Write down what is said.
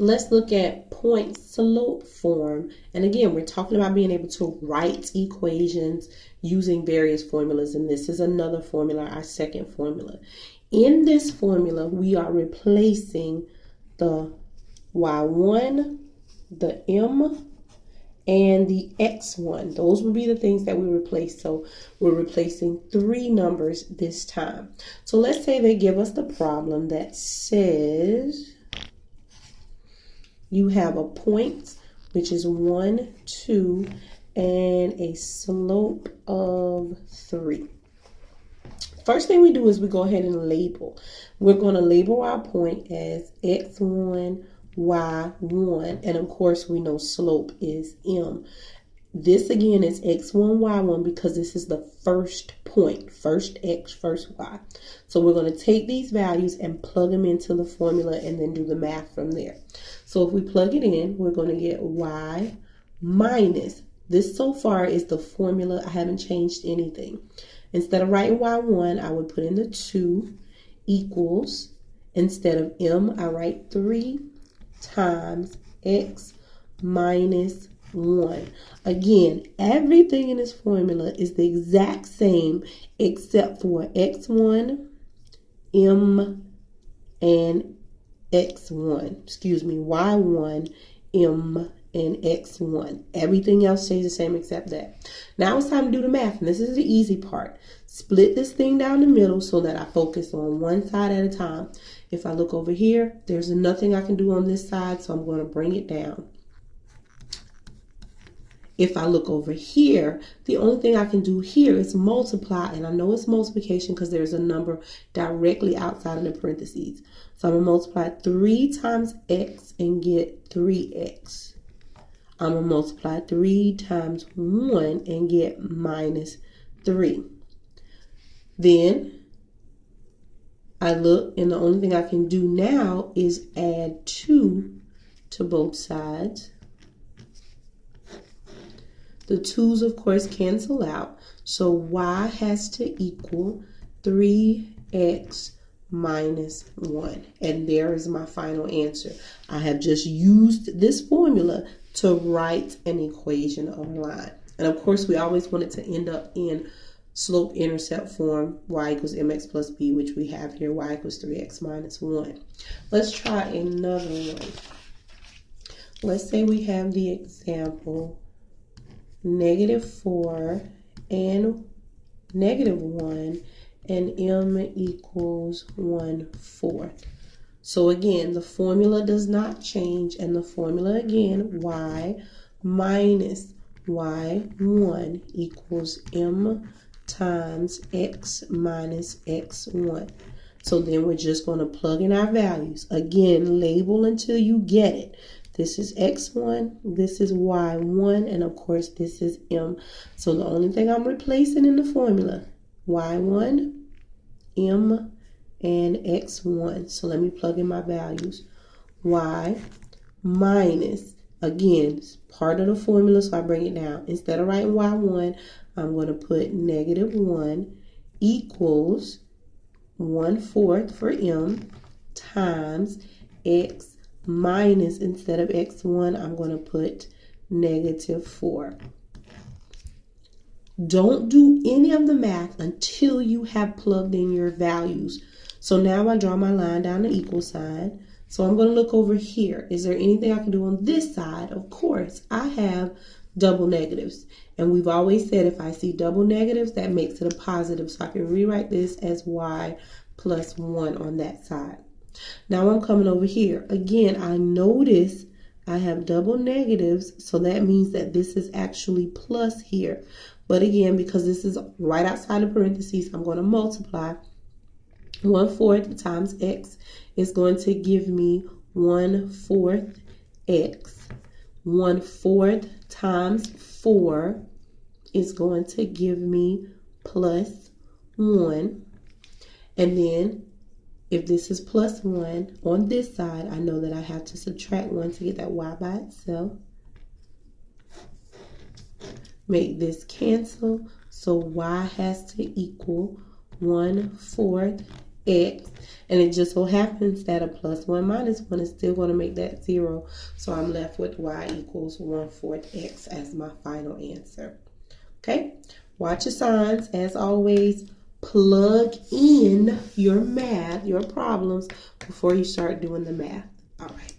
Let's look at point slope form. And again, we're talking about being able to write equations using various formulas. And this is another formula, our second formula. In this formula, we are replacing the y1, the m, and the x1. Those would be the things that we replace. So we're replacing 3 numbers this time. So let's say they give us the problem that says you have a point, which is 1, 2, and a slope of 3. First thing we do is we go ahead and label. We're going to label our point as x1, y1, and of course we know slope is m. This again is x1, y1 because this is the first point, first x, first y. So we're going to take these values and plug them into the formula and then do the math from there. So if we plug it in, we're going to get y minus. This so far is the formula. I haven't changed anything. Instead of writing y1, I would put in the 2 equals, instead of m, I write 3 times x minus 1. Again, everything in this formula is the exact same except for x1, m, and x1. Excuse me, y1, m, and x1. Everything else stays the same except that. Now it's time to do the math, and this is the easy part. Split this thing down the middle so that I focus on one side at a time. If I look over here, there's nothing I can do on this side, so I'm going to bring it down. If I look over here, the only thing I can do here is multiply, and I know it's multiplication because there's a number directly outside of the parentheses. So I'm going to multiply 3 times x and get 3x. I'm going to multiply 3 times 1 and get minus 3. Then I look, and the only thing I can do now is add 2 to both sides. The 2's, of course, cancel out. So y has to equal 3x minus 1. And there is my final answer. I have just used this formula to write an equation of a line. And of course, we always want it to end up in slope-intercept form, y equals mx plus b, which we have here, y equals 3x minus 1. Let's try another one. Let's say we have the example -4 and -1 and m equals 1/4. So again, the formula does not change, and the formula again, y minus y1 equals m times x minus x1. So then we're just going to plug in our values. Again, label until you get it. This is x1, this is y1, and of course this is m. So the only thing I'm replacing in the formula, y1, m, and x1. So let me plug in my values. Y minus, again, it's part of the formula, so I bring it down. Instead of writing y1, I'm going to put -1 equals 1/4 for m times x minus, instead of x1, I'm going to put -4. Don't do any of the math until you have plugged in your values. So now I draw my line down the equal sign. So I'm going to look over here. Is there anything I can do on this side? Of course, I have double negatives. And we've always said if I see double negatives, that makes it a positive. So I can rewrite this as y plus 1 on that side. Now I'm coming over here. Again, I notice I have double negatives, so that means that this is actually plus here. But again, because this is right outside of parentheses, I'm going to multiply. 1/4 times x is going to give me 1/4 x. 1/4 times 4 is going to give me plus 1. And then if this is plus 1 on this side, I know that I have to subtract 1 to get that y by itself. Make this cancel. So y has to equal 1/4 x. And it just so happens that a plus 1 minus 1 is still going to make that 0. So I'm left with y equals 1/4 x as my final answer. Okay, watch your signs. As always, plug in your math, your problems, before you start doing the math. All right.